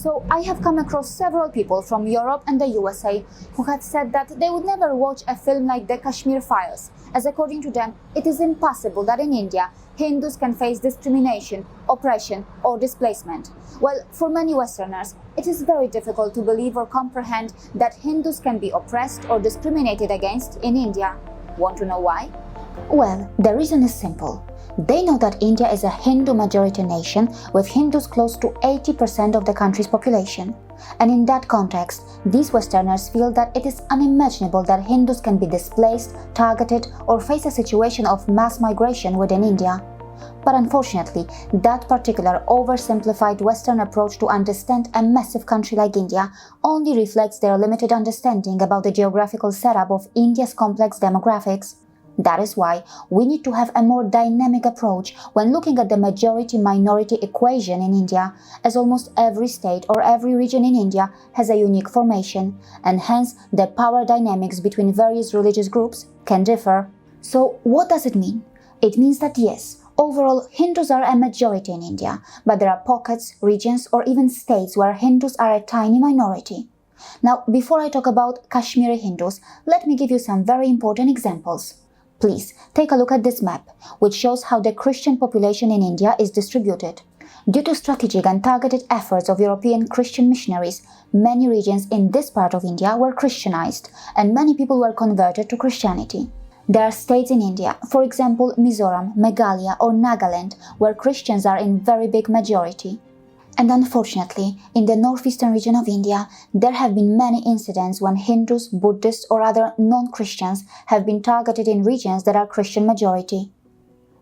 So I have come across several people from Europe and the USA who have said that they would never watch a film like the Kashmir Files, as according to them, it is impossible that in India, Hindus can face discrimination, oppression or displacement. Well, for many Westerners, it is very difficult to believe or comprehend that Hindus can be oppressed or discriminated against in India. Want to know why? Well, the reason is simple. They know that India is a Hindu-majority nation with Hindus close to 80% of the country's population. And in that context, these Westerners feel that it is unimaginable that Hindus can be displaced, targeted, or face a situation of mass migration within India. But unfortunately, that particular oversimplified Western approach to understand a massive country like India only reflects their limited understanding about the geographical setup of India's complex demographics. That is why we need to have a more dynamic approach when looking at the majority-minority equation in India, as almost every state or every region in India has a unique formation, and hence the power dynamics between various religious groups can differ. So what does it mean? It means that yes, overall Hindus are a majority in India, but there are pockets, regions or even states where Hindus are a tiny minority. Now, before I talk about Kashmiri Hindus, let me give you some very important examples. Please take a look at this map, which shows how the Christian population in India is distributed. Due to strategic and targeted efforts of European Christian missionaries, many regions in this part of India were Christianized, and many people were converted to Christianity. There are states in India, for example Mizoram, Meghalaya or Nagaland, where Christians are in very big majority. And unfortunately, in the northeastern region of India, there have been many incidents when Hindus, Buddhists or other non-Christians have been targeted in regions that are Christian majority.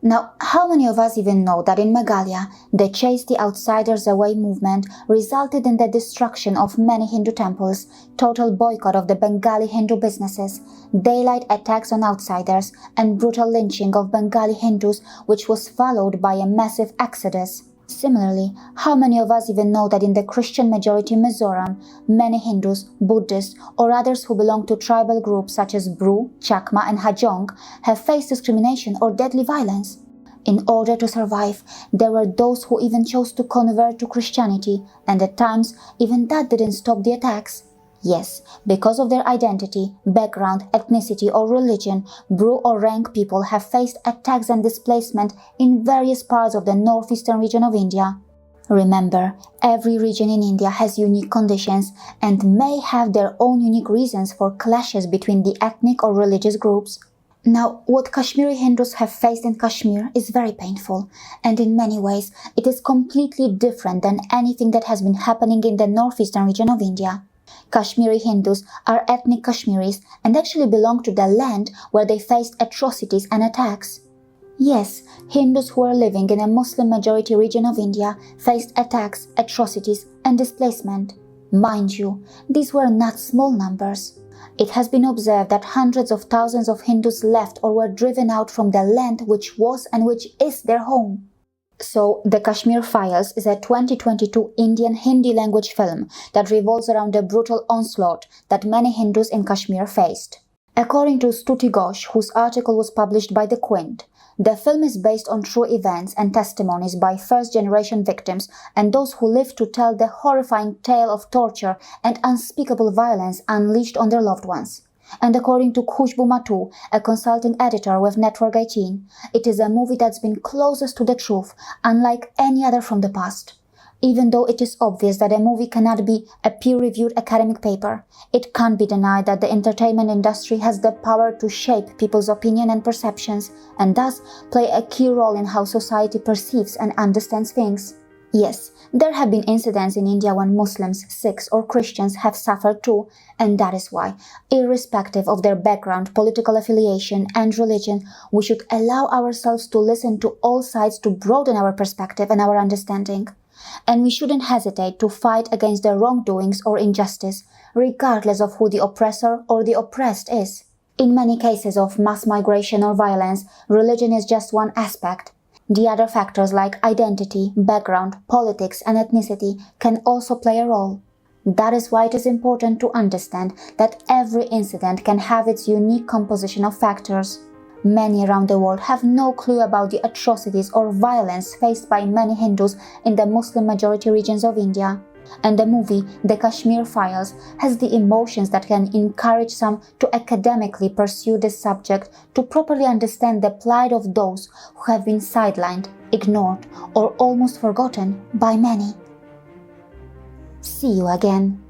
Now, how many of us even know that in Meghalaya, the Chase the Outsiders Away movement resulted in the destruction of many Hindu temples, total boycott of the Bengali Hindu businesses, daylight attacks on outsiders, and brutal lynching of Bengali Hindus, which was followed by a massive exodus? Similarly, how many of us even know that in the Christian majority Mizoram, many Hindus, Buddhists or others who belong to tribal groups such as Bru, Chakma and Hajong have faced discrimination or deadly violence? In order to survive, there were those who even chose to convert to Christianity, and at times even that didn't stop the attacks. Yes, because of their identity, background, ethnicity or religion, Bru or Rang people have faced attacks and displacement in various parts of the northeastern region of India. Remember, every region in India has unique conditions and may have their own unique reasons for clashes between the ethnic or religious groups. Now, what Kashmiri Hindus have faced in Kashmir is very painful, and in many ways it is completely different than anything that has been happening in the northeastern region of India. Kashmiri Hindus are ethnic Kashmiris and actually belong to the land where they faced atrocities and attacks. Yes, Hindus who are living in a Muslim-majority region of India faced attacks, atrocities and displacement. Mind you, these were not small numbers. It has been observed that hundreds of thousands of Hindus left or were driven out from the land which was and which is their home. So, the Kashmir Files is a 2022 Indian Hindi language film that revolves around the brutal onslaught that many Hindus in Kashmir faced. According to Stuti Ghosh, whose article was published by The Quint, the film is based on true events and testimonies by first-generation victims and those who lived to tell the horrifying tale of torture and unspeakable violence unleashed on their loved ones. And according to Khushbu Matu, a consulting editor with Network 18, it is a movie that's been closest to the truth, unlike any other from the past. Even though it is obvious that a movie cannot be a peer-reviewed academic paper, it can't be denied that the entertainment industry has the power to shape people's opinion and perceptions, and thus play a key role in how society perceives and understands things. Yes, there have been incidents in India when Muslims, Sikhs or Christians have suffered too, and that is why, irrespective of their background, political affiliation and religion, we should allow ourselves to listen to all sides to broaden our perspective and our understanding. And we shouldn't hesitate to fight against the wrongdoings or injustice, regardless of who the oppressor or the oppressed is. In many cases of mass migration or violence, religion is just one aspect. The other factors like identity, background, politics and ethnicity can also play a role. That is why it is important to understand that every incident can have its unique composition of factors. Many around the world have no clue about the atrocities or violence faced by many Hindus in the Muslim-majority regions of India. and the movie The Kashmir Files has the emotions that can encourage some to academically pursue this subject to properly understand the plight of those who have been sidelined, ignored, or almost forgotten by many. See you again.